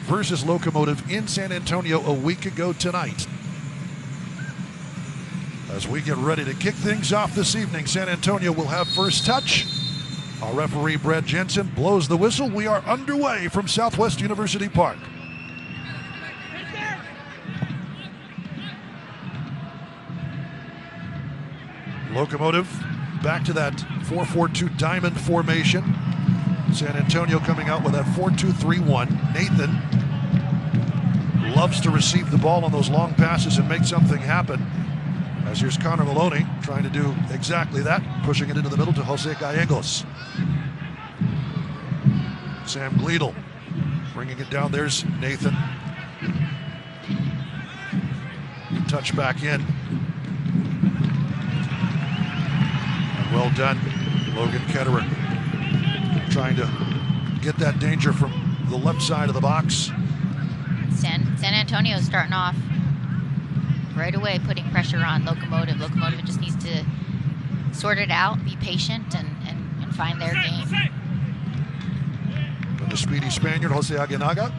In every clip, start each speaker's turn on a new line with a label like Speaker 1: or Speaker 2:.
Speaker 1: versus Locomotive in San Antonio a week ago tonight. As we get ready to kick things off this evening, San Antonio will have first touch. Our referee, Brad Jensen, blows the whistle. We are underway from Southwest University Park. Locomotive back to that 4-4-2 diamond formation. San Antonio coming out with that 4-2-3-1. Nathan loves to receive the ball on those long passes and make something happen. As here's Connor Maloney trying to do exactly that, pushing it into the middle to Jose Gallegos. Sam Gleedle bringing it down. There's Nathan. Touch back in. And well done, Logan Ketterer. Trying to get that danger from the left side of the box.
Speaker 2: San Antonio starting off right away, putting pressure on Locomotive. Locomotive just needs to sort it out, be patient, and find their game.
Speaker 1: And the speedy Spaniard, Jose Aguinaga.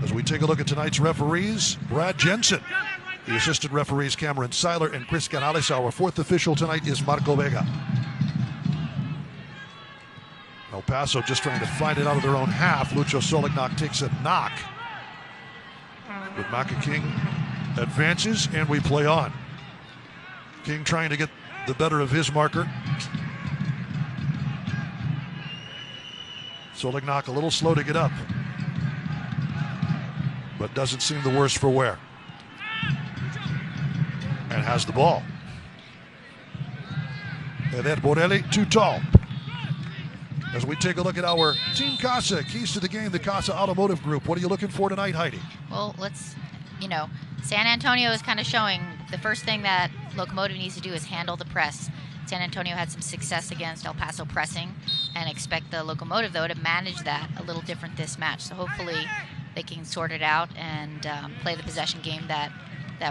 Speaker 1: As we take a look at tonight's referees, Brad Jensen. The assistant referees, Cameron Seiler and Chris Canales. Our fourth official tonight is Marco Vega. El Paso just trying to find it out of their own half. Lucho Solignac takes a knock. But Maka King advances and we play on. King trying to get the better of his marker. Solignac a little slow to get up, but doesn't seem the worse for wear. And has the ball. And then Borelli too tall. As we take a look at our Team Casa, keys to the game, the Casa Automotive Group. What are you looking for tonight, Heidi?
Speaker 2: Well, San Antonio is kind of showing the first thing that Locomotive needs to do is handle the press. San Antonio had some success against El Paso pressing, and expect the Locomotive, though, to manage that a little different this match. So hopefully they can sort it out and play the possession game that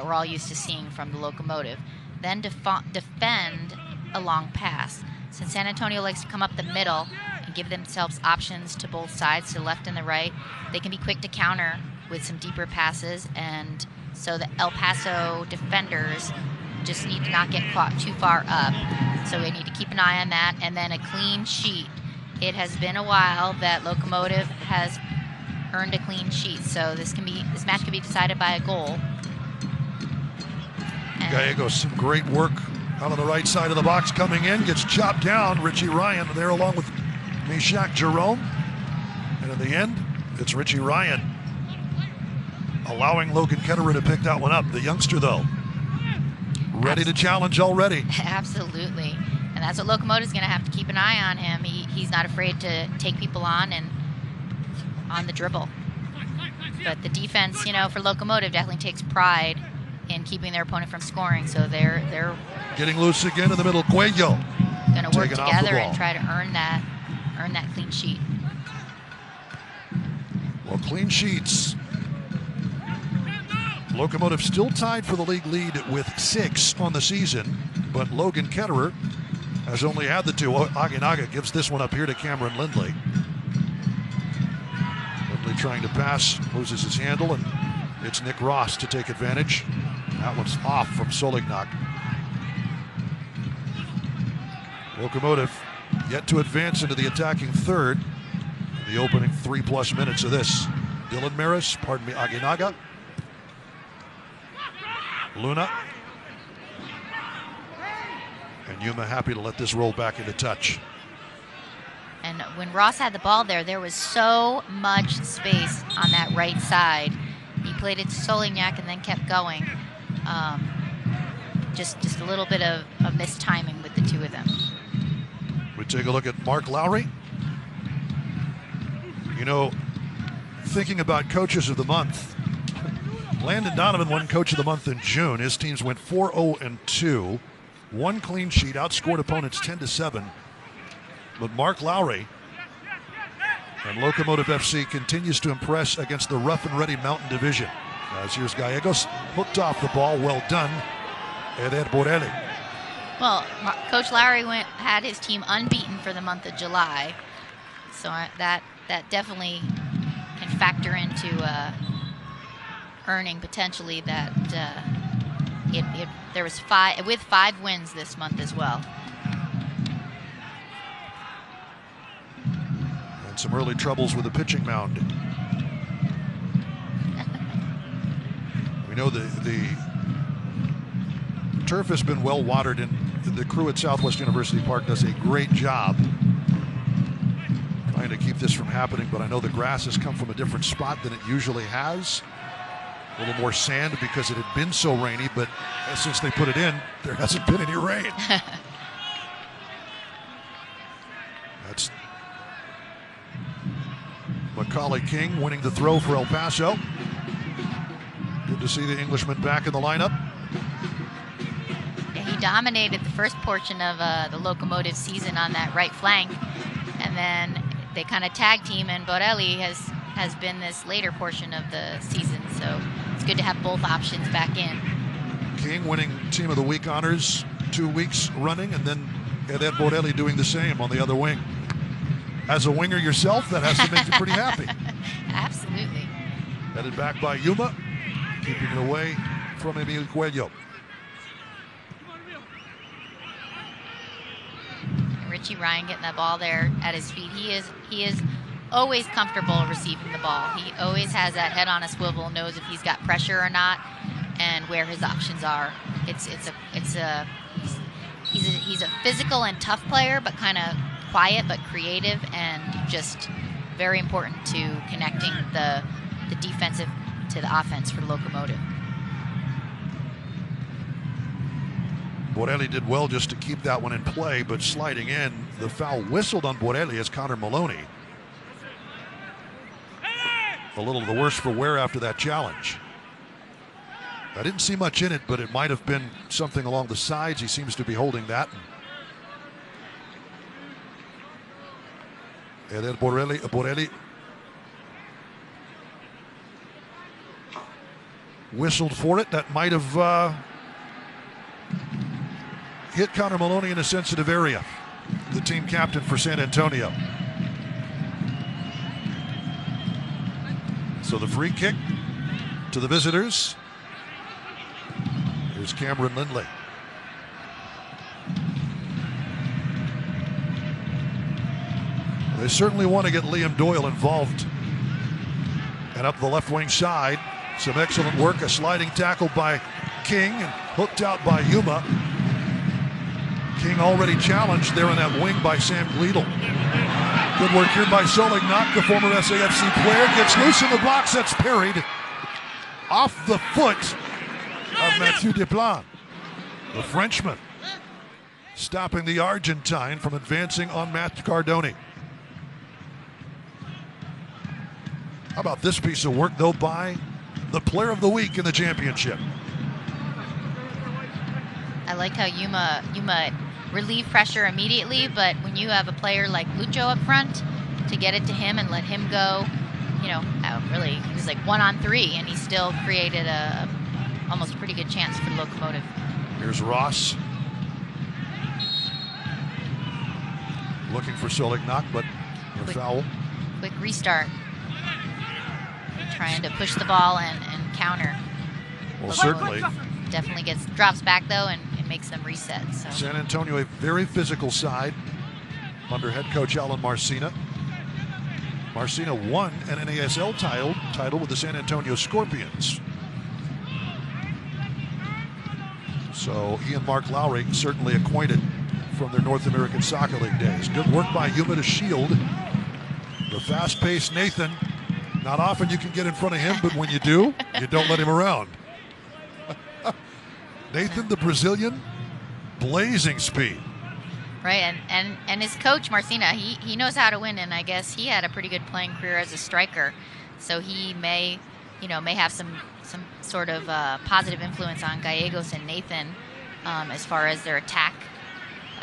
Speaker 2: we're all used to seeing from the Locomotive. Then defend a long pass. Since San Antonio likes to come up the middle and give themselves options to both sides, to the left and the right, they can be quick to counter with some deeper passes, and so the El Paso defenders just need to not get caught too far up. So we need to keep an eye on that. And then a clean sheet. It has been a while that Locomotive has earned a clean sheet, so this match can be decided by a goal.
Speaker 1: Gallegos, some great work out on the right side of the box, coming in, gets chopped down. Richie Ryan there along with Meshach Jerome. And in the end, it's Richie Ryan allowing Logan Ketterer to pick that one up. The youngster, though, ready to challenge already.
Speaker 2: Absolutely. And that's what Locomotive's going to have to keep an eye on him. He's not afraid to take people on and on the dribble. But the defense, for Locomotive definitely takes pride in keeping their opponent from scoring. So they're
Speaker 1: getting loose again in the middle. Cuello
Speaker 2: going to work together and try to earn that clean sheet.
Speaker 1: Well, clean sheets. Locomotive still tied for the league lead with 6 on the season, but Logan Ketterer has only had the 2. Aguinaga gives this one up here to Cameron Lindley. Lindley trying to pass, loses his handle, and it's Nick Ross to take advantage. That one's off from Solignac. Locomotive yet to advance into the attacking third in the opening 3+ minutes of this. Dylan Maris, Aguinaga. Luna. And Yuma happy to let this roll back into touch.
Speaker 2: And when Ross had the ball there was so much space on that right side. He played it to Solignac and then kept going. Just a little bit of mistiming with the two of them.
Speaker 1: We take a look at Mark Lowry. Thinking about coaches of the month, Landon Donovan won Coach of the Month in June. His teams went 4-0-2, 1 clean sheet, outscored opponents 10-7. But Mark Lowry and Locomotive FC continues to impress against the rough and ready Mountain Division. As here's Gallegos, hooked off the ball, well done. And then Borelli.
Speaker 2: Well, Coach Lowry had his team unbeaten for the month of July. So that definitely can factor into earning potentially that there was 5 wins this month as well.
Speaker 1: And some early troubles with the pitching mound. We know the turf has been well watered, and the crew at Southwest University Park does a great job trying to keep this from happening, but I know the grass has come from a different spot than it usually has. A little more sand because it had been so rainy, but since they put it in, there hasn't been any rain. That's Macaulay King winning the throw for El Paso. Good to see the Englishman back in the lineup.
Speaker 2: Yeah, he dominated the first portion of the Locomotive season on that right flank, and then they kind of tag team, and Borelli has been this later portion of the season, so it's good to have both options back in.
Speaker 1: King winning Team of the Week honors 2 weeks running, and then Borelli doing the same on the other wing. As a winger yourself, that has to make you pretty happy.
Speaker 2: Absolutely.
Speaker 1: Headed back by Yuma, keeping it away from Emil Coelho.
Speaker 2: Richie Ryan getting that ball there at his feet. He is always comfortable receiving the ball. He always has that head on a swivel, knows if he's got pressure or not, and where his options are. He's a physical and tough player, but kind of quiet but creative, and just very important to connecting the defensive to the offense for Locomotive.
Speaker 1: Borelli did well just to keep that one in play, but sliding in, the foul whistled on Borelli as Connor Maloney. A little the worse for wear after that challenge. I didn't see much in it, but it might have been something along the sides. He seems to be holding that. And then Borelli whistled for it. That might have hit Connor Maloney in a sensitive area, the team captain for San Antonio. So the free kick to the visitors. Here's Cameron Lindley. They certainly want to get Liam Doyle involved. And up the left wing side, some excellent work. A sliding tackle by King and hooked out by Yuma. King already challenged there on that wing by Sam Gleedle. Good work here by Solignac, the former SAFC player. Gets loose in the box. That's parried off the foot of Mathieu Desplan, the Frenchman, stopping the Argentine from advancing on Matt Cardoni. How about this piece of work, though, by the player of the week in the championship?
Speaker 2: I like how Yuma relieved pressure immediately, but when you have a player like Lucho up front, to get it to him and let him go, really, he was like 1-on-3, and he still created a almost pretty good chance for Locomotive.
Speaker 1: Here's Ross. Looking for Solignac, but a foul.
Speaker 2: Quick restart. Trying to push the ball and counter.
Speaker 1: Well, certainly.
Speaker 2: Definitely drops back, though, and makes them reset. So.
Speaker 1: San Antonio, a very physical side under head coach Alan Marcina. Marcina won an NASL title with the San Antonio Scorpions. So he and Mark Lowry certainly acquainted from their North American Soccer League days. Good work by Yuma to shield the fast-paced Nathan. Not often you can get in front of him, but when you do, you don't let him around. Nathan, the Brazilian, blazing speed.
Speaker 2: Right, and his coach, Marcina, he knows how to win, and I guess he had a pretty good playing career as a striker. So he may have some sort of positive influence on Gallegos and Nathan as far as their attack,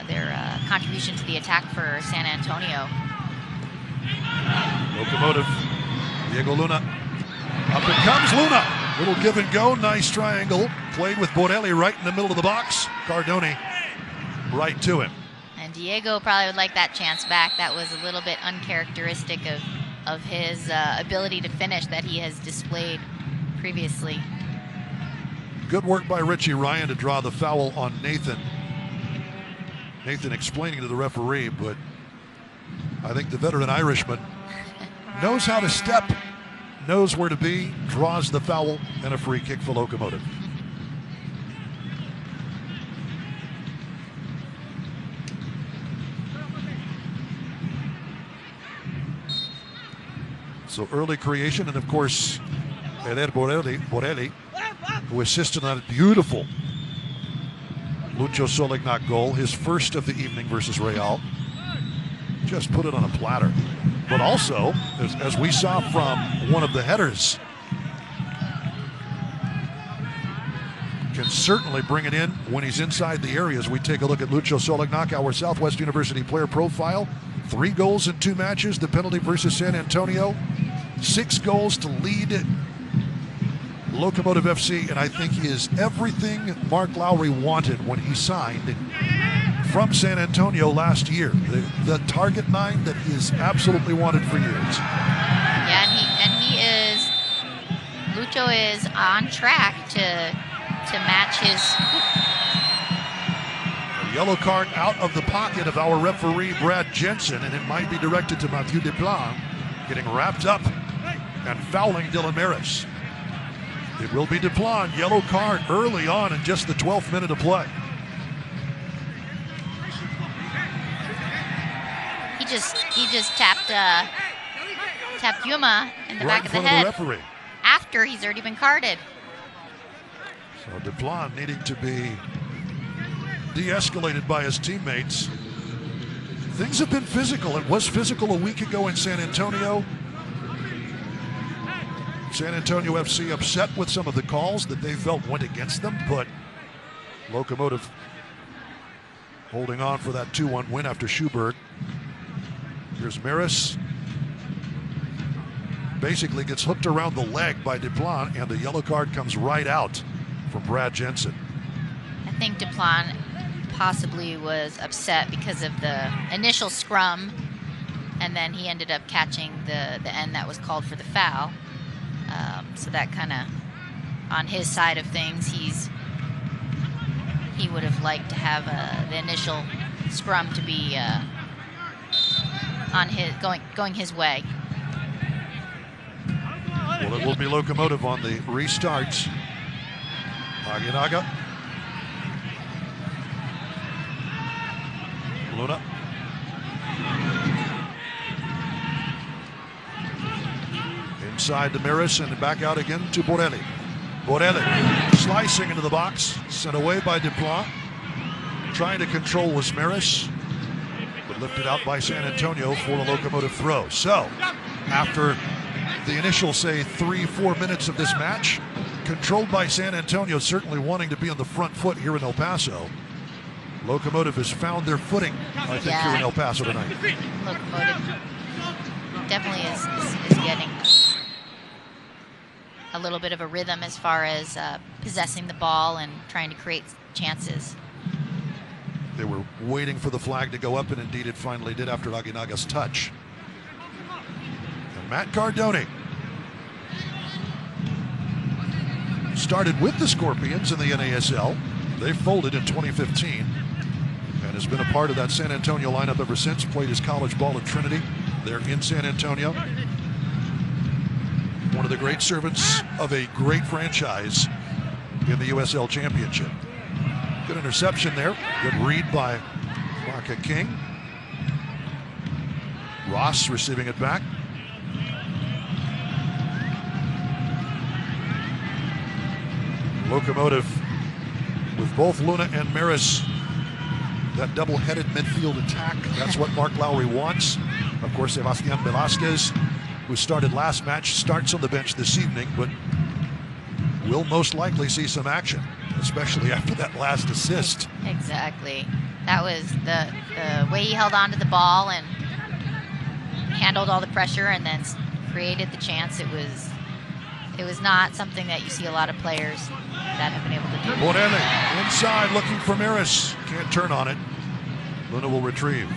Speaker 2: their contribution to the attack for San Antonio.
Speaker 1: Locomotive, Diego Luna. Up it comes Luna. Little give and go, nice triangle. Played with Borelli right in the middle of the box. Cardoni right to him.
Speaker 2: And Diego probably would like that chance back. That was a little bit uncharacteristic of of his ability to finish that he has displayed previously.
Speaker 1: Good work by Richie Ryan to draw the foul on Nathan. Nathan explaining to the referee, but I think the veteran Irishman knows how to step, knows where to be, draws the foul, and a free kick for Locomotive. So early creation, and of course, Eder Borelli, who assisted on a beautiful Lucho Solignac goal, his first of the evening versus Real. Just put it on a platter. But also, as we saw from one of the headers, can certainly bring it in when he's inside the area. As we take a look at Lucho Solignac, our Southwest University player profile. 3 goals in 2 matches, the penalty versus San Antonio. 6 goals to lead Locomotive FC, and I think he is everything Mark Lowry wanted when he signed from San Antonio last year. The target 9 that he has absolutely wanted for years.
Speaker 2: Yeah, Lucho is on track to match his.
Speaker 1: A yellow card out of the pocket of our referee Brad Jensen, and it might be directed to Mathieu Desplan, getting wrapped up and fouling Dylan Maris. It will be Desplan, yellow card early on in just the 12th minute of play.
Speaker 2: He just tapped Yuma in the back of the head after he's already been carded.
Speaker 1: So Desplan needing to be de-escalated by his teammates. Things have been physical. It was physical a week ago in San Antonio. San Antonio FC upset with some of the calls that they felt went against them, but Locomotive holding on for that 2-1 win after Schuberg. Here's Maris. Basically gets hooked around the leg by Desplan, and the yellow card comes right out from Brad Jensen.
Speaker 2: I think Desplan possibly was upset because of the initial scrum, and then he ended up catching the end that was called for the foul. So that kind of, on his side of things, he would have liked to have the initial scrum to be on his going his way.
Speaker 1: Well, it will be Locomotive on the restarts. Aguinaga. Luna. Inside to Maris and back out again to Borelli. Borelli slicing into the box, sent away by Desplan. Trying to control was Maris, but lifted out by San Antonio for a Locomotive throw. So, after the initial, say, 3-4 minutes of this match, controlled by San Antonio, certainly wanting to be on the front foot here in El Paso. Locomotive has found their footing, I think, here in El Paso tonight.
Speaker 2: Locomotive definitely is getting a little bit of a rhythm as far as possessing the ball and trying to create chances.
Speaker 1: They were waiting for the flag to go up, and indeed it finally did after Aguinaga's touch. And Matt Cardone started with the Scorpions in the NASL. They folded in 2015 and has been a part of that San Antonio lineup ever since. Played his college ball at Trinity there in San Antonio. One of the great servants of a great franchise in the USL Championship. Good interception there. Good read by Marca King. Ross receiving it back. Locomotive with both Luna and Maris, that double-headed midfield attack. That's what Mark Lowry wants. Of course, Sebastian Velasquez, who started last match, starts on the bench this evening, but will most likely see some action, especially after that last assist.
Speaker 2: Exactly. That was the way he held on to the ball and handled all the pressure and then created the chance. It was not something that you see a lot of players that have been able to do.
Speaker 1: Borelli inside looking for Maris. Can't turn on it. Luna will retrieve.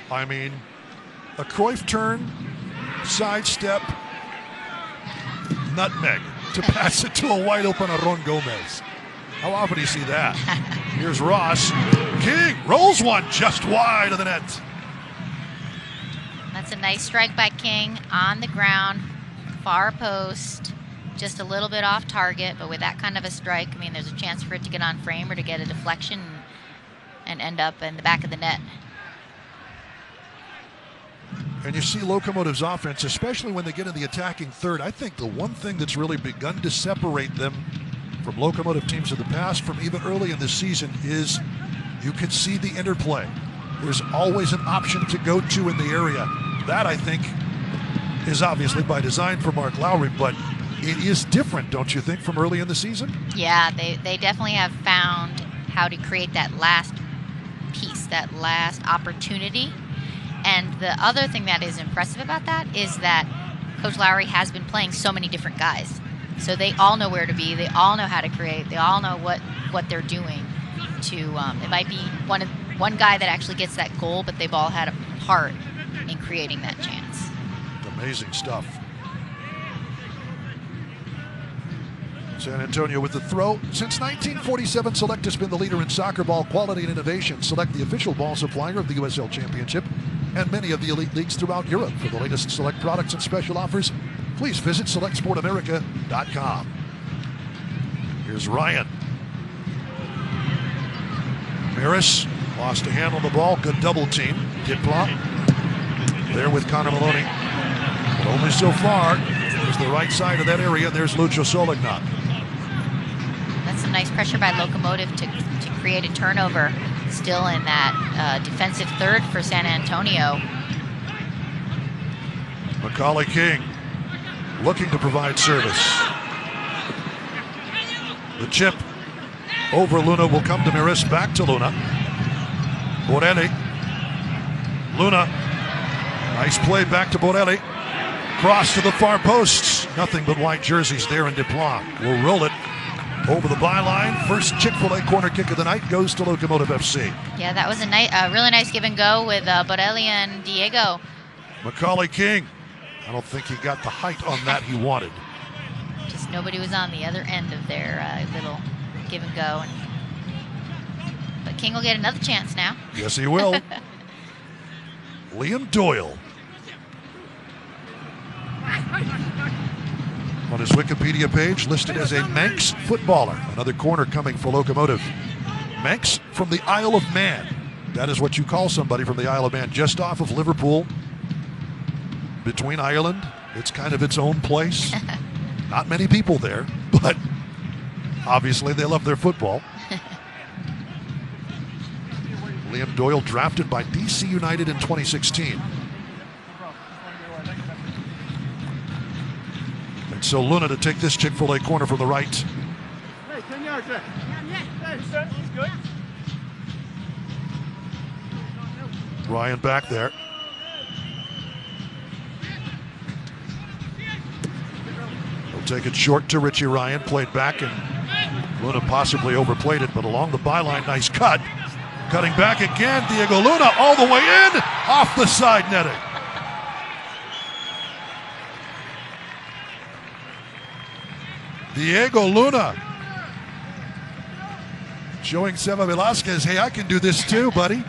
Speaker 1: I mean, a Cruyff turn, sidestep, nutmeg to pass it to a wide open Aron Gomez. How often do you see that? Here's Ross. King rolls one just wide of the net.
Speaker 2: That's a nice strike by King on the ground, far post, just a little bit off target, but with that kind of a strike, I mean, there's a chance for it to get on frame or to get a deflection and end up in the back of the net.
Speaker 1: And you see Locomotive's offense, especially when they get in the attacking third. I think the one thing that's really begun to separate them from Locomotive teams of the past, from even early in the season, is you can see the interplay. There's always an option to go to in the area. That, I think, is obviously by design for Mark Lowry, but it is different, don't you think, from early in the season?
Speaker 2: Yeah, they definitely have found how to create that last piece, that last opportunity. And the other thing that is impressive about that is that Coach Lowry has been playing so many different guys. So they all know where to be. They all know how to create. They all know what they're doing. It might be one guy that actually gets that goal, but they've all had a part in creating that chance.
Speaker 1: Amazing stuff. San Antonio with the throw. Since 1947, Select has been the leader in soccer ball quality and innovation. Select, the official ball supplier of the USL Championship and many of the elite leagues throughout Europe. For the latest Select products and special offers, please visit SelectSportAmerica.com. Here's Ryan. Maris lost a hand on the ball. Good double team. Dipla there with Connor Maloney. But only so far. There's the right side of that area. There's Lucho Solignac.
Speaker 2: That's some nice pressure by Locomotive to create a turnover. Still in that defensive third for San Antonio.
Speaker 1: Macaulay King looking to provide service. The chip over Luna will come to Maris, back to Luna. Borelli. Luna. Nice play back to Borelli. Cross to the far posts. Nothing but white jerseys there in Duplan. Will roll it over the byline. First Chick-fil-A corner kick of the night goes to Locomotive FC.
Speaker 2: Yeah, that was a really nice give and go with Borelli and Diego.
Speaker 1: Macaulay King. I don't think he got the height on that he wanted.
Speaker 2: Just nobody was on the other end of their little give and go. But King will get another chance now.
Speaker 1: Yes, he will. Liam Doyle. On his Wikipedia page, listed as a Manx footballer. Another corner coming for Locomotive. Manx from the Isle of Man. That is what you call somebody from the Isle of Man, just off of Liverpool. Between Ireland, it's kind of its own place. Not many people there, but obviously they love their football. Liam Doyle drafted by DC United in 2016. And so Luna to take this Chick-fil-A corner from the right. Ryan back there. He'll take it short to Richie Ryan. Played back, and Luna possibly overplayed it, but along the byline, nice cut. Cutting back again, Diego Luna all the way in, off the side netting. Diego Luna showing Seba Velasquez, hey, I can do this too, buddy.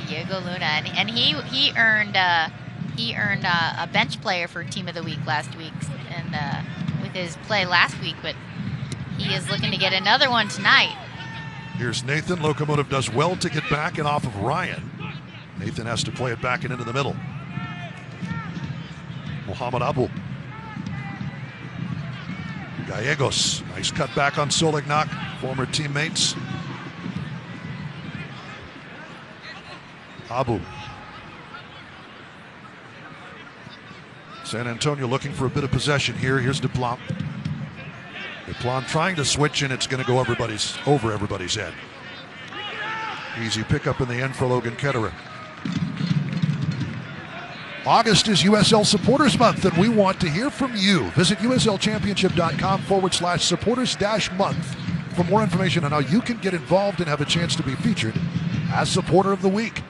Speaker 2: Diego Luna, and he earned a bench player for Team of the Week last week, and with his play last week, but he is looking to get another one tonight.
Speaker 1: Here's Nathan. Locomotive does well to get back and off of Ryan. Nathan has to play it back and into the middle. Mohamed Abu. Gallegos. Nice cut back on Solignac. Former teammates. Abu. San Antonio looking for a bit of possession here. Here's Duplan. Duplan trying to switch, and it's going to go over everybody's head. Easy pickup in the end for Logan Ketterer. August is USL Supporters Month, and we want to hear from you. Visit uslchampionship.com/supporters-month for more information on how you can get involved and have a chance to be featured as Supporter of the Week.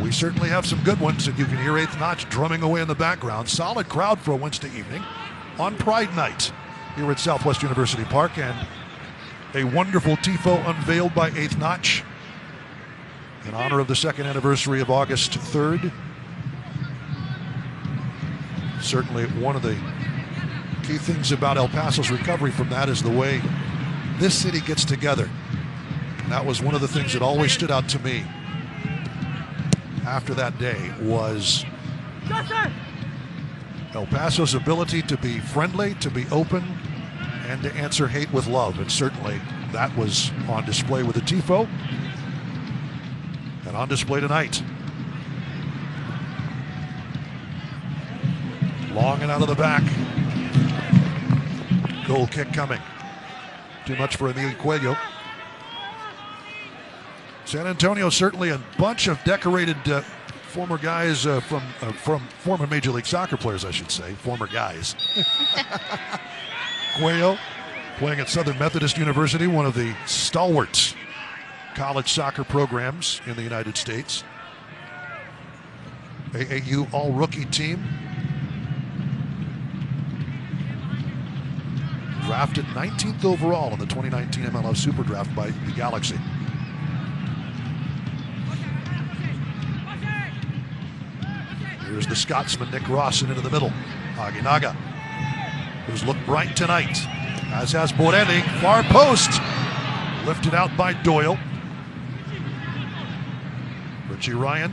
Speaker 1: We certainly have some good ones, and you can hear 8th Notch drumming away in the background. Solid crowd for a Wednesday evening on Pride Night here at Southwest University Park, and a wonderful tifo unveiled by 8th Notch in honor of the 2nd anniversary of August 3rd. Certainly one of the key things about El Paso's recovery from that is the way this city gets together. And that was one of the things that always stood out to me after that day, was El Paso's ability to be friendly, to be open, and to answer hate with love. And certainly that was on display with the tifo and on display tonight. Long and out of the back. Goal kick coming. Too much for Emilio Cuello. San Antonio, certainly a bunch of decorated former guys from former Major League Soccer players, I should say. Former guys. Cuello playing at Southern Methodist University, one of the stalwart college soccer programs in the United States. AAU all-rookie team. Drafted 19th overall in the 2019 MLS Super Draft by the Galaxy. Here's the Scotsman, Nick Rawson, into the middle. Aguinaga, who's looked bright tonight, as has Borelli. Far post. Lifted out by Doyle. Richie Ryan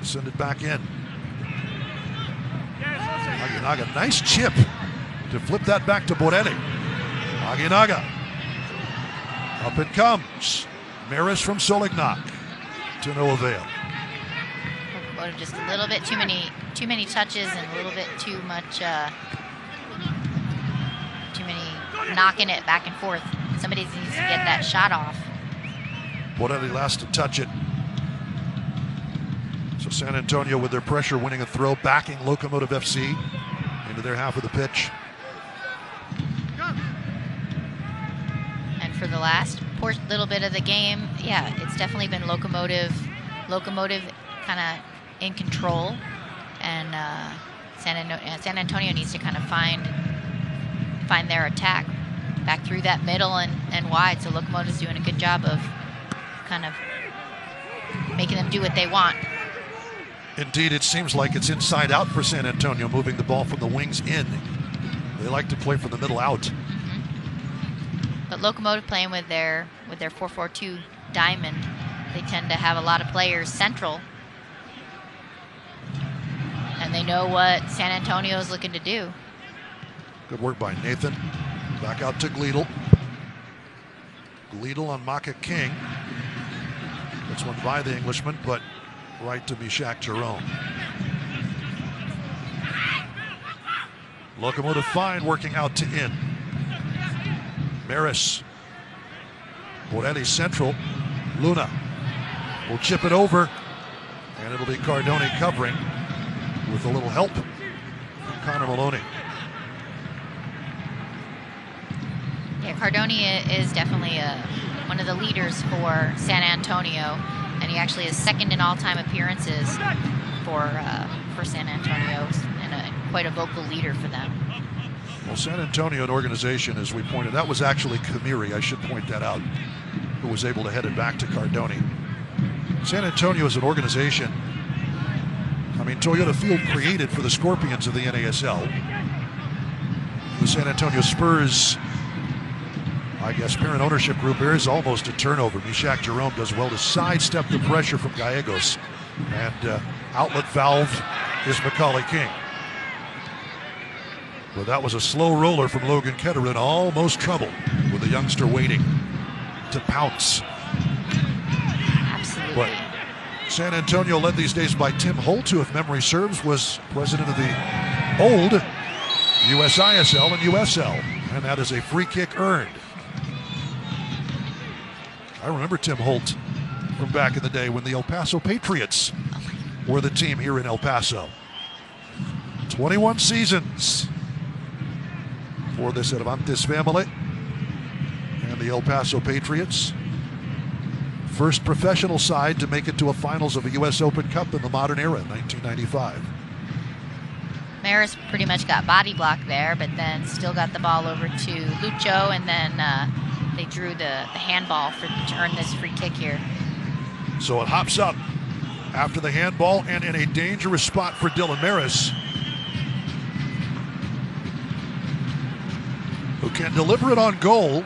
Speaker 1: send it back in. Aguinaga, nice chip to flip that back to Borelli. Aguinaga. Up it comes. Maris from Solignac. To no avail.
Speaker 2: Just a little bit too many touches and a little bit too much, too many knocking it back and forth. Somebody needs to get that shot off.
Speaker 1: Borelli last to touch it. So San Antonio with their pressure winning a throw, backing Locomotive FC into their half of the pitch.
Speaker 2: And for the last little bit of the game, yeah, it's definitely been Locomotive kind of in control, and San Antonio needs to kind of find their attack back through that middle and wide. So Locomotive's doing a good job of kind of making them do what they want.
Speaker 1: Indeed, it seems like it's inside out for San Antonio, moving the ball from the wings in. They like to play from the middle out.
Speaker 2: Mm-hmm. But Locomotive playing with their 4-4-2 diamond, they tend to have a lot of players central, and they know what San Antonio is looking to do.
Speaker 1: Good work by Nathan. Back out to Gleedle. Gleedle on Maka King. That's one by the Englishman, but right to Mishak Jerome. Locomotive fine, working out to in. Maris. Borelli central. Luna will chip it over, and it'll be Cardone covering with a little help from Connor Maloney.
Speaker 2: Yeah, Cardone is definitely one of the leaders for San Antonio, and he actually is second in all-time appearances for San Antonio, and quite a vocal leader for them.
Speaker 1: Well, San Antonio, an organization, as we pointed, that was actually Kamiri, I should point that out, who was able to head it back to Cardone. San Antonio is an organization. I mean, Toyota Field created for the Scorpions of the NASL. The San Antonio Spurs, I guess, parent ownership group, there is almost a turnover. Mishak Jerome does well to sidestep the pressure from Gallegos. And outlet valve is Macaulay King. Well, that was a slow roller from Logan Ketterer, in almost trouble with the youngster waiting to pounce.
Speaker 2: Absolutely.
Speaker 1: But San Antonio led these days by Tim Holt, who, if memory serves, was president of the old USISL and USL. And that is a free kick earned. I remember Tim Holt from back in the day when the El Paso Patriots were the team here in El Paso. 21 seasons for the Cervantes family and the El Paso Patriots. first professional side to make it to a finals of a U.S. Open Cup in the modern era in 1995.
Speaker 2: Maris pretty much got body blocked there, but then still got the ball over to Lucho, and then they drew the handball to earn this free kick here.
Speaker 1: So it hops up after the handball and in a dangerous spot for Dylan Maris, who can deliver it on goal,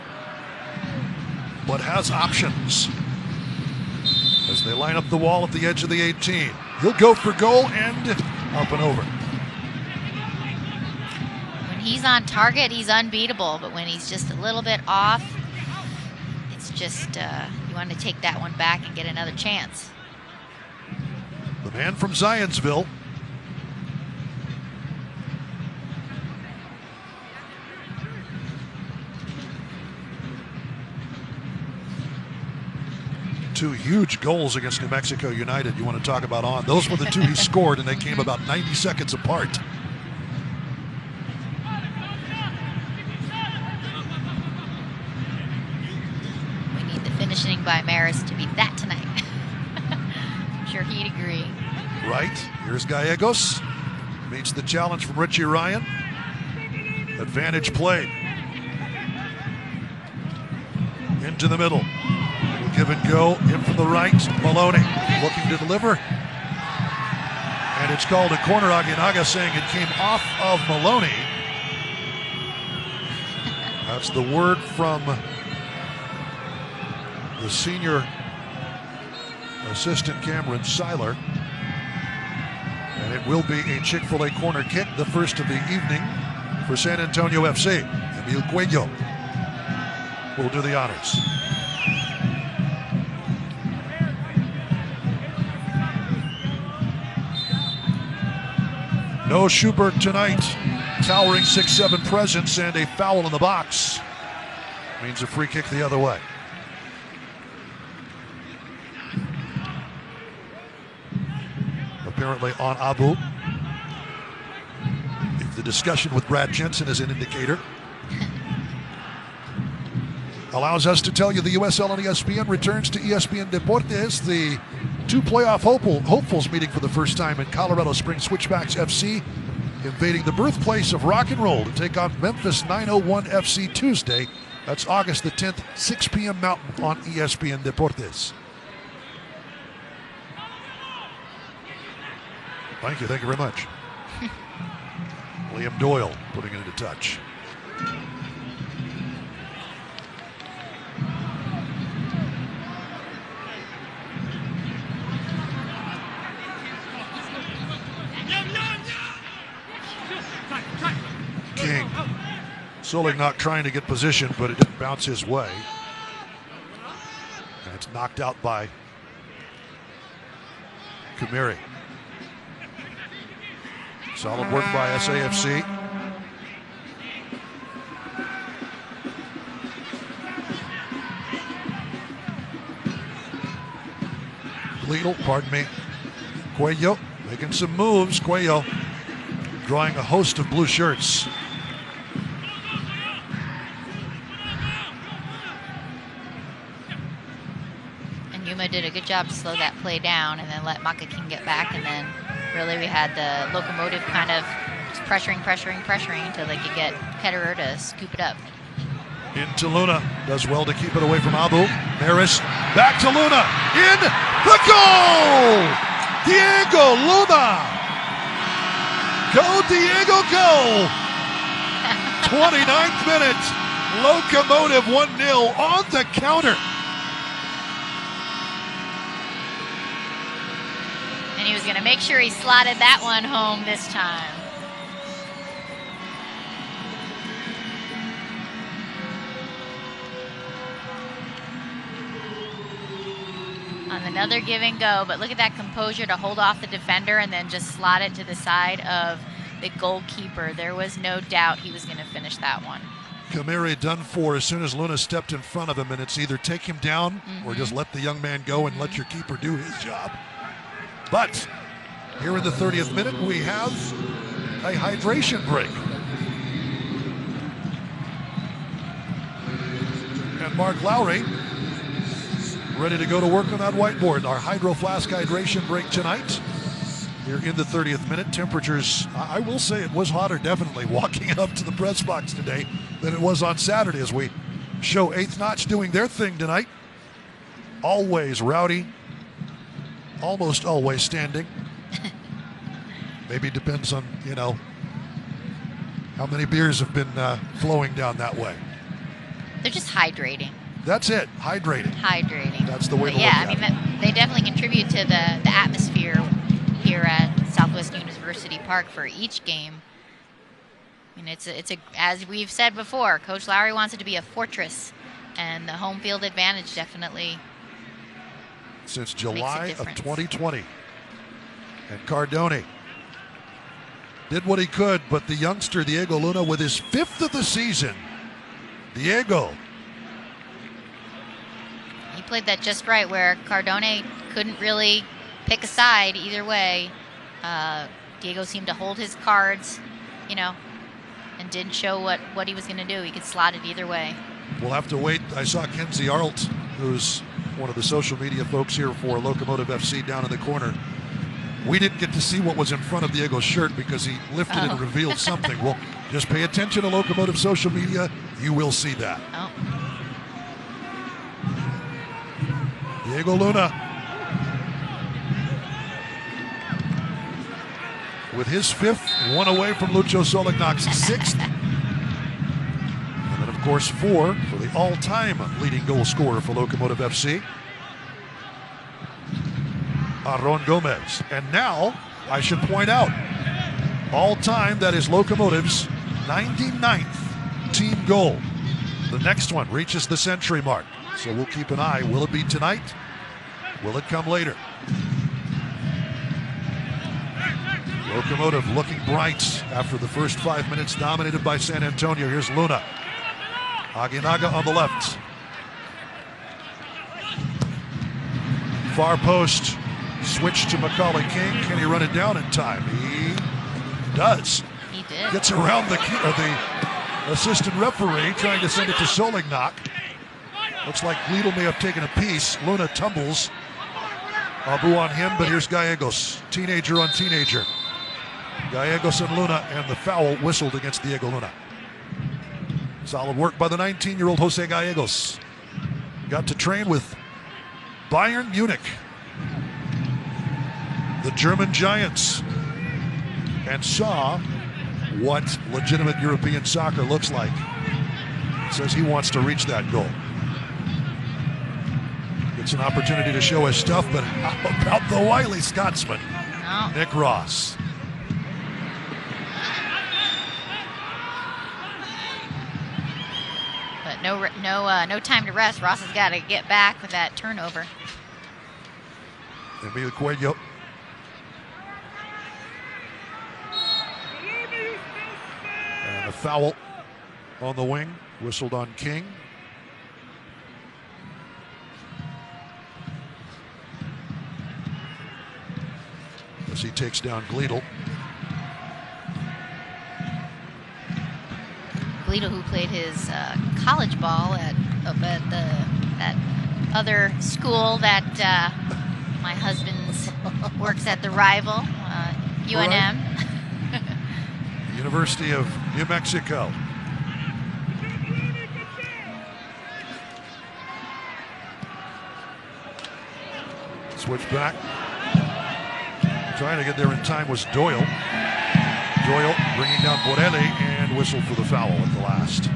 Speaker 1: but has options. As they line up the wall at the edge of the 18. He'll go for goal and up and over.
Speaker 2: When he's on target, he's unbeatable, but when he's just a little bit off, it's just, you want to take that one back and get another chance.
Speaker 1: The man from Zionsville. Two huge goals against New Mexico United you want to talk about on. Those were the two he scored, and they came about 90 seconds apart.
Speaker 2: We need the finishing by Maris to be that tonight. I'm sure he'd agree.
Speaker 1: Right. Here's Gallegos. Meets the challenge from Richie Ryan. Advantage played. Into the middle. Give and go in from the right. Maloney looking to deliver. And it's called a corner. Aguinaga saying it came off of Maloney. That's the word from the senior assistant Cameron Seiler. And it will be a Chick-fil-A corner kick, the first of the evening for San Antonio FC. Emil Cuello will do the honors. No Schubert tonight. Towering 6'7" presence and a foul in the box. Means a free kick the other way. Apparently on Abu. If the discussion with Brad Jensen is an indicator. Allows us to tell you the USL and ESPN returns to ESPN Deportes. The two playoff hopefuls meeting for the first time in Colorado Springs. Switchbacks FC invading the birthplace of rock and roll to take on Memphis 901 FC Tuesday. That's August the 10th, 6 p.m. Mountain on ESPN Deportes. Thank you very much. Liam Doyle putting it into touch. King. Solik not trying to get position, but it didn't bounce his way. And it's knocked out by Kumiri. Solid work by SAFC. Lidl, pardon me. Cuello making some moves. Cuello drawing a host of blue shirts.
Speaker 2: And Yuma did a good job to slow that play down and then let Maka King get back, and then really we had the Locomotive kind of just pressuring until they could get Ketterer to scoop it up.
Speaker 1: Into Luna, does well to keep it away from Abu. Maris, back to Luna, in the goal! Diego Luna! Go Diego, go! 29th minute, Locomotive 1-0 on the counter.
Speaker 2: And he was going to make sure he slotted that one home this time. On another give and go, but look at that composure to hold off the defender and then just slot it to the side of the goalkeeper. There was no doubt he was going to finish that one.
Speaker 1: Kamiri done for as soon as Luna stepped in front of him, and it's either take him down or just let the young man go and let your keeper do his job. But here in the 30th minute, we have a hydration break. And Mark Lowry ready to go to work on that whiteboard. Our Hydro Flask hydration break tonight. Here in the 30th minute. Temperatures, I will say it was hotter definitely walking up to the press box today than it was on Saturday as we show Eighth Notch doing their thing tonight. Always rowdy, almost always standing. Maybe it depends on, how many beers have been flowing down that way.
Speaker 2: They're just hydrating.
Speaker 1: That's it, hydrating.
Speaker 2: Hydrating.
Speaker 1: That's the way to look
Speaker 2: at
Speaker 1: it.
Speaker 2: Yeah, I mean, they definitely contribute to the atmosphere here at Southwest University Park for each game. I mean, it's a as we've said before, Coach Lowry wants it to be a fortress, and the home field advantage definitely
Speaker 1: since July of 2020. And Cardone did what he could, but the youngster Diego Luna with his 5th of the season. Diego.
Speaker 2: He played that just right where Cardone couldn't really pick a side either way. Diego seemed to hold his cards, and didn't show what he was going to do. He could slot it either way.
Speaker 1: We'll have to wait. I saw Kenzie Arlt, who's one of the social media folks here for Locomotive FC down in the corner. We didn't get to see what was in front of Diego's shirt because he lifted it and revealed something. Well, just pay attention to Locomotive social media. You will see that.
Speaker 2: Oh.
Speaker 1: Diego Luna with his 5th, 1 away from Lucho Solignac's 6th. And then, of course, 4 for the all-time leading goal scorer for Locomotive FC, Aaron Gomez. And now, I should point out, all-time, that is Locomotive's 99th team goal. The next one reaches the century mark. So we'll keep an eye. Will it be tonight? Will it come later? Locomotive looking bright after the first 5 minutes dominated by San Antonio. Here's Luna. Aguinaga on the left. Far post. Switch to Macaulay King. Can he run it down in time? He does.
Speaker 2: He did.
Speaker 1: Gets around the assistant referee trying to send it to Solignac. Looks like Gleedle may have taken a piece. Luna tumbles. Abu on him, but here's Gallegos. Teenager on teenager. Gallegos and Luna, and the foul whistled against Diego Luna. Solid work by the 19-year-old Jose Gallegos. Got to train with Bayern Munich, the German Giants, and saw what legitimate European soccer looks like. Says he wants to reach that goal. Gets an opportunity to show his stuff, but how about the wily Scotsman, Nick Ross?
Speaker 2: But no time to rest. Ross has got to get back with that turnover.
Speaker 1: Emilio Cuello. And a foul on the wing, whistled on King. As he takes down Gleedle.
Speaker 2: Gleedle, who played his college ball at that other school that my husband's works at, the rival, UNM.
Speaker 1: University of New Mexico. Switch back. Trying to get there in time was Doyle. Doyle bringing down Borelli and whistled for the foul at the last.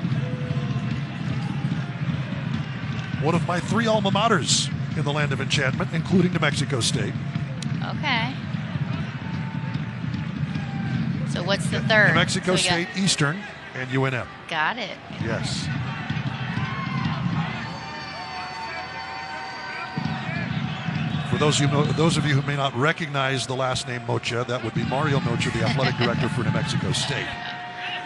Speaker 1: One of my 3 alma maters in the land of enchantment, including New Mexico State.
Speaker 2: Okay. So what's the third?
Speaker 1: New Mexico State, Eastern, and UNM.
Speaker 2: Got it.
Speaker 1: Yes. For those of you who may not recognize the last name Mocha, that would be Mario Mocha, the athletic director for New Mexico State,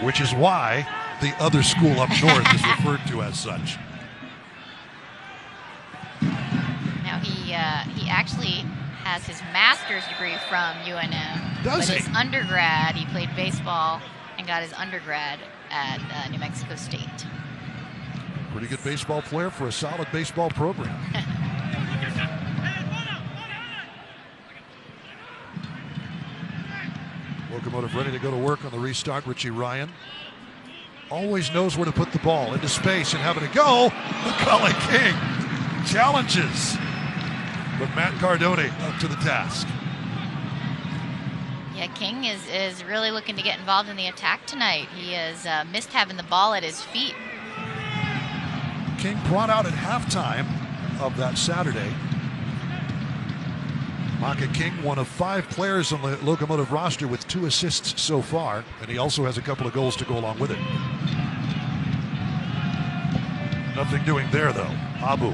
Speaker 1: which is why the other school up north is referred to as such.
Speaker 2: Now he actually has his master's degree from UNM.
Speaker 1: Does
Speaker 2: but
Speaker 1: he?
Speaker 2: His undergrad, he played baseball and got his undergrad at New Mexico State.
Speaker 1: Pretty good baseball player for a solid baseball program. Locomotive ready to go to work on the restart. Richie Ryan always knows where to put the ball into space and having to go. Macaulay King challenges, but Matt Cardone up to the task.
Speaker 2: Yeah, King is really looking to get involved in the attack tonight. He has missed having the ball at his feet.
Speaker 1: King brought out at halftime of that Saturday. Maka King, one of 5 players on the Locomotive roster with 2 assists so far, and he also has a couple of goals to go along with it. Nothing doing there, though. Abu.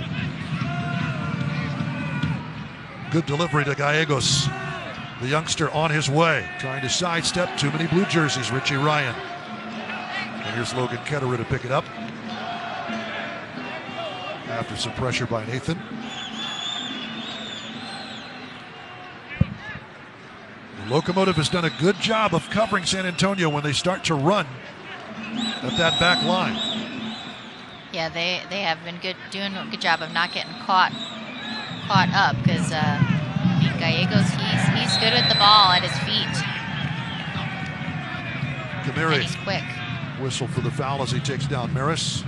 Speaker 1: Good delivery to Gallegos. The youngster on his way, trying to sidestep too many blue jerseys. Richie Ryan. And here's Logan Ketterer to pick it up after some pressure by Nathan. The Locomotive has done a good job of covering San Antonio when they start to run at that back line.
Speaker 2: Yeah, they have been doing a good job of not getting caught up, because Gallegos, he's good with the ball at his feet.
Speaker 1: Kamiri,
Speaker 2: and he's quick.
Speaker 1: Whistle for the foul as he takes down Maris.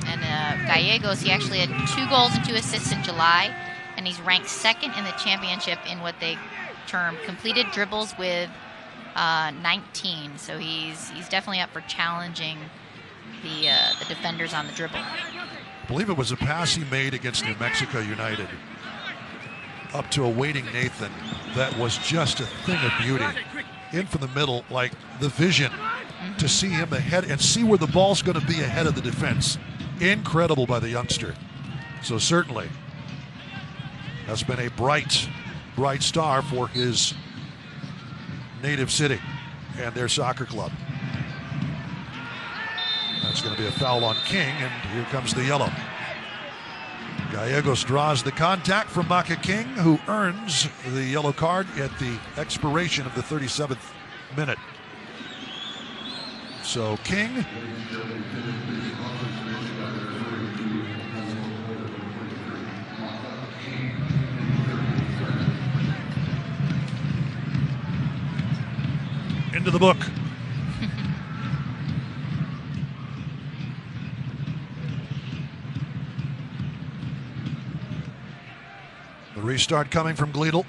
Speaker 2: And Gallegos, he actually had 2 goals and 2 assists in July, and he's ranked 2nd in the championship in what they term completed dribbles with 19. So he's definitely up for challenging the defenders on the dribble.
Speaker 1: I believe it was a pass he made against New Mexico United up to a waiting Nathan that was just a thing of beauty. In from the middle, like the vision to see him ahead and see where the ball's going to be ahead of the defense. Incredible by the youngster. So certainly has been a bright star for his native city and their soccer club. That's going to be a foul on King, and here comes the yellow. Gallegos draws the contact from Maka King, who earns the yellow card at the expiration of the 37th minute. So King into the book. The restart coming from Gleedle.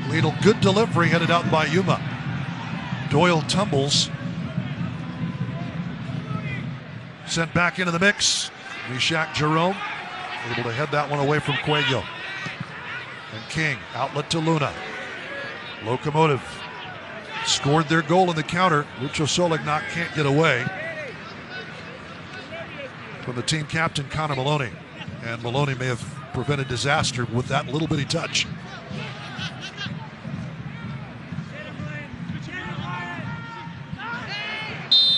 Speaker 1: Gleedle, good delivery headed out by Yuma. Doyle tumbles. Sent back into the mix. Mishak Jerome able to head that one away from Cuello. And King, outlet to Luna. Locomotive scored their goal in the counter. Lucho Solignac can't get away from the team captain, Connor Maloney. And Maloney may have prevented disaster with that little bitty touch.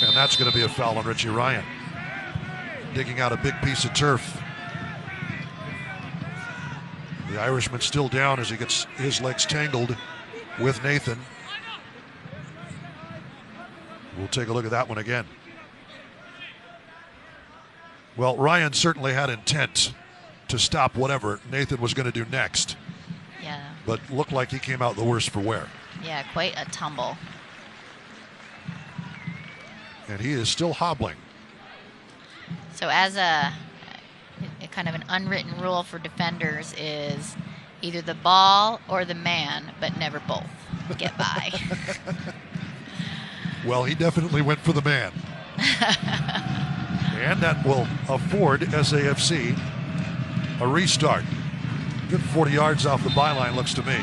Speaker 1: And that's going to be a foul on Richie Ryan. Digging out a big piece of turf. The Irishman still down as he gets his legs tangled with Nathan. We'll take a look at that one again. Well, Ryan certainly had intent to stop whatever Nathan was going to do next.
Speaker 2: Yeah.
Speaker 1: But looked like he came out the worse for wear.
Speaker 2: Yeah, quite a tumble.
Speaker 1: And he is still hobbling.
Speaker 2: So as a kind of an unwritten rule for defenders is either the ball or the man, but never both get by.
Speaker 1: Well, he definitely went for the man. And that will afford SAFC a restart. Good 40 yards off the byline, looks to me.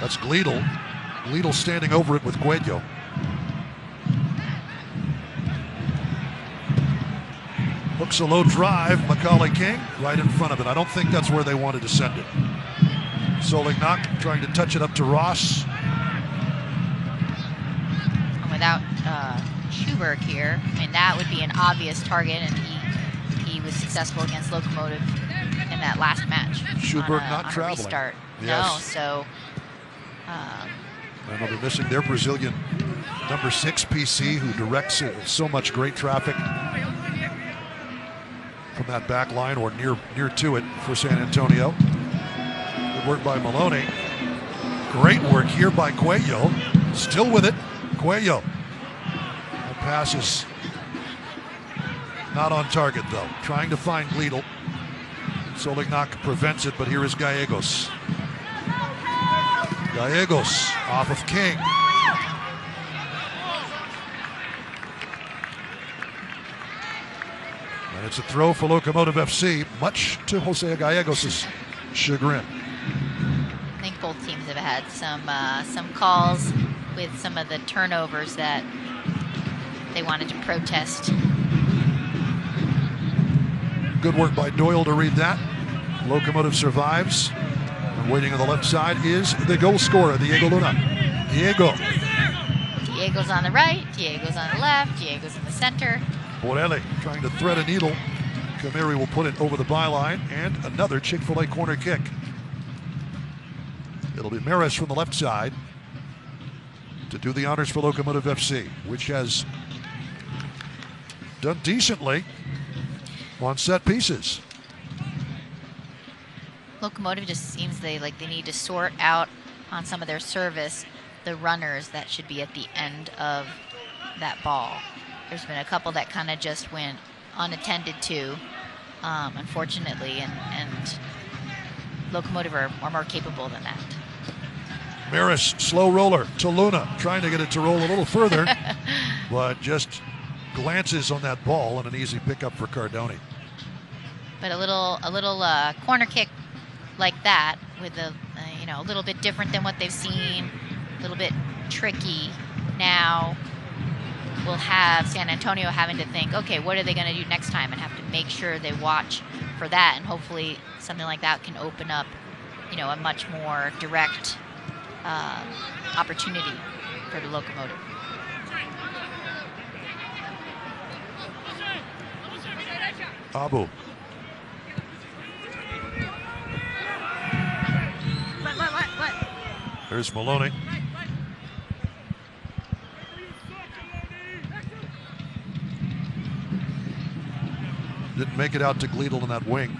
Speaker 1: That's Gleedle. Gleedle standing over it with Cuello. Hooks a low drive. Macaulay King right in front of it. I don't think that's where they wanted to send it. Solignac trying to touch it up to Ross.
Speaker 2: Without Schuberg here. I mean, that would be an obvious target, and he was successful against Locomotive in that last match.
Speaker 1: Schuberg not
Speaker 2: on
Speaker 1: traveling.
Speaker 2: A restart.
Speaker 1: Yes.
Speaker 2: No, so.
Speaker 1: And they'll be missing their Brazilian number 6 PC, who directs so much great traffic from that back line or near to it for San Antonio. Good work by Maloney. Great work here by Cuello. Still with it. Cuello. The pass is not on target, though. Trying to find Gleedle. Solignac prevents it, but here is Gallegos. Gallegos off of King. And it's a throw for Locomotive FC, much to Jose Gallegos' chagrin.
Speaker 2: I think both teams have had some calls with some of the turnovers that they wanted to protest.
Speaker 1: Good work by Doyle to read that. Locomotive survives. And waiting on the left side is the goal scorer, Diego Luna.
Speaker 2: Diego's on the right, Diego's on the left, Diego's in the center.
Speaker 1: Borelli trying to thread a needle. Kamiri will put it over the byline, and another Chick-fil-A corner kick. It'll be Maris from the left side to do the honors for Locomotive FC, which has done decently on set pieces.
Speaker 2: Locomotive just seems they need to sort out on some of their service the runners that should be at the end of that ball. There's been a couple that kind of just went unattended to, unfortunately, and Locomotive are more capable than that.
Speaker 1: Maris, slow roller to Luna, trying to get it to roll a little further, but just glances on that ball and an easy pickup for Cardone.
Speaker 2: But a little corner kick like that, with a little bit different than what they've seen, a little bit tricky. Now we'll have San Antonio having to think, okay, what are they going to do next time, and have to make sure they watch for that, and hopefully something like that can open up, a much more direct opportunity for the Locomotive.
Speaker 1: Abu. There's Maloney. Didn't make it out to Gleedle in that wing.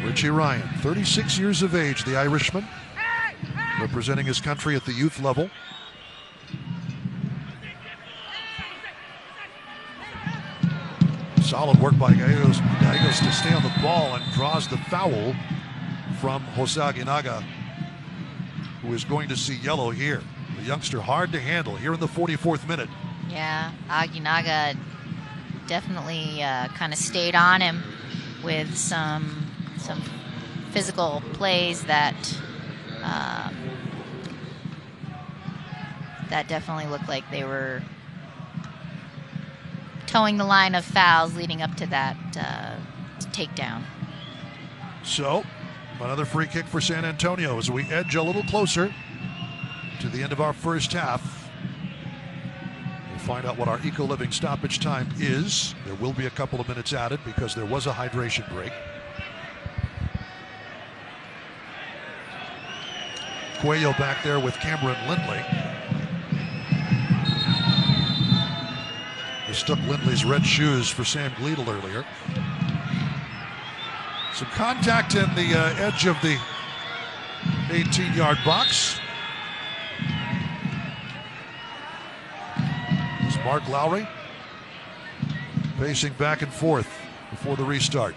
Speaker 1: Richie Ryan, 36 years of age, the Irishman, representing his country at the youth level. Solid work by Gallegos to stay on the ball, and draws the foul from Jose Aguinaga, who is going to see yellow here. The youngster hard to handle here in the 44th minute.
Speaker 2: Yeah, Aguinaga definitely kind of stayed on him with some physical plays that definitely looked like they were towing the line of fouls leading up to that takedown.
Speaker 1: So, another free kick for San Antonio as we edge a little closer to the end of our first half. We'll find out what our eco-living stoppage time is. There will be a couple of minutes added because there was a hydration break. Cuello back there with Cameron Lindley. Mistook Lindley's red shoes for Sam Gleedle earlier. Some contact in the edge of the 18-yard box. It's Mark Lowry pacing back and forth before the restart.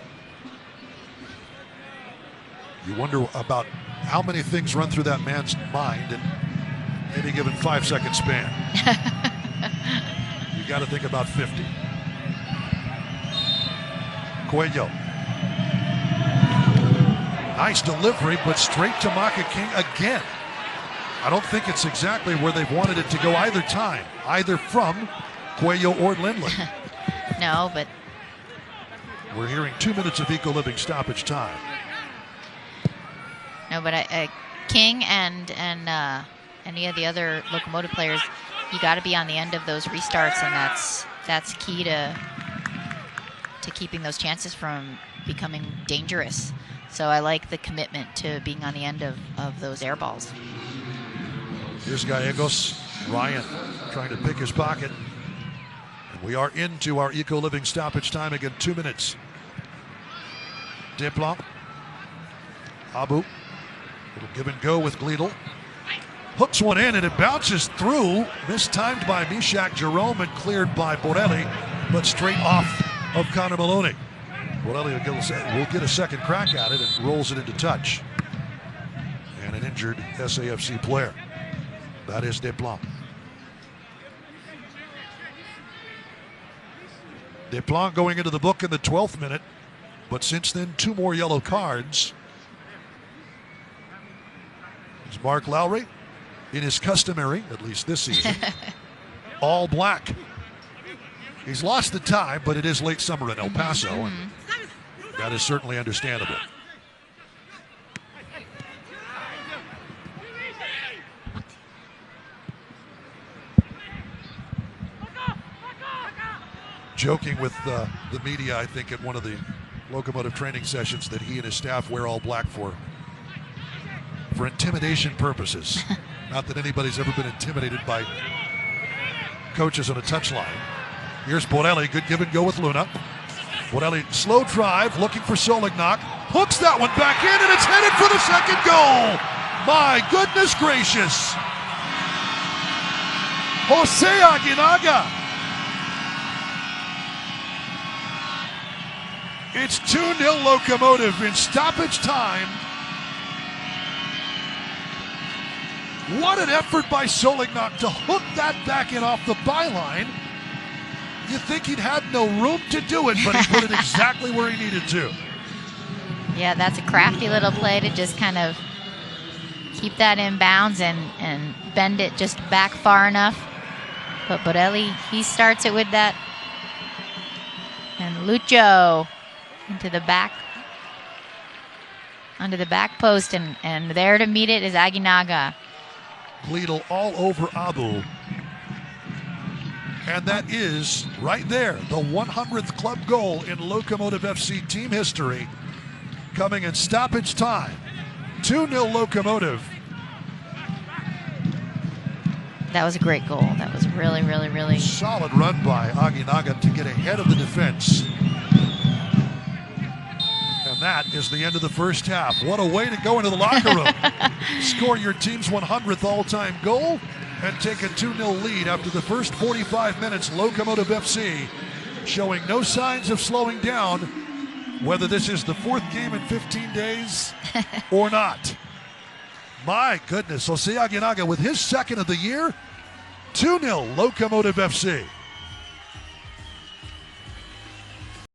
Speaker 1: You wonder about how many things run through that man's mind in any given 5-second span. You got to think about 50. Cuello. Nice delivery, but straight to Maka King again. I don't think it's exactly where they've wanted it to go either time, either from Cuello or Lindley.
Speaker 2: No, but
Speaker 1: we're hearing 2 minutes of eco-living stoppage time.
Speaker 2: No, but King and any of the other Locomotive players, you got to be on the end of those restarts, and that's key to keeping those chances from becoming dangerous. So I like the commitment to being on the end of those air balls.
Speaker 1: Here's Gallegos. Ryan trying to pick his pocket. And we are into our eco-living stoppage time again, 2 minutes. Diplan. Abu. Little give and go with Gleedle. Hooks one in and it bounces through. Mistimed by Mishak Jerome and cleared by Borelli, but straight off of Connor Maloney. Borelli will get a second crack at it and rolls it into touch. And an injured SAFC player. That is Desplan. Desplan going into the book in the 12th minute, but since then 2 more yellow cards. It's Mark Lowry in his customary, at least this season, all black. He's lost the tie, but it is late summer in El Paso, and that is certainly understandable. Joking with the media, I think, at one of the Locomotive training sessions that he and his staff wear all black for intimidation purposes. Not that anybody's ever been intimidated by coaches on a touchline. Here's Borelli, good give and go with Luna. Borelli, slow drive, looking for Solignac. Hooks that one back in, and it's headed for the second goal. My goodness gracious. Jose Aguinaga. It's 2-0 Locomotive in stoppage time. What an effort by Solignac to hook that back in off the byline. You think he'd had no room to do it, but he put it exactly where he needed to.
Speaker 2: Yeah, that's a crafty little play to just kind of keep that in bounds and bend it just back far enough. But Borelli, he starts it with that. And Lucho into the back, under the back post, and there to meet it is Aguinaga.
Speaker 1: Gleedle all over Abu. And that is, right there, the 100th club goal in Locomotive FC team history, coming in stoppage time. 2-0 Locomotive.
Speaker 2: That was a great goal. That was really, really, really
Speaker 1: solid run by Aguinaga to get ahead of the defense. And that is the end of the first half. What a way to go into the locker room. Score your team's 100th all-time goal and take a 2-0 lead after the first 45 minutes. Locomotive FC showing no signs of slowing down, whether this is the 4th game in 15 days or not. My goodness, Jose Aguinaga with his second of the year. 2-0 Locomotive FC.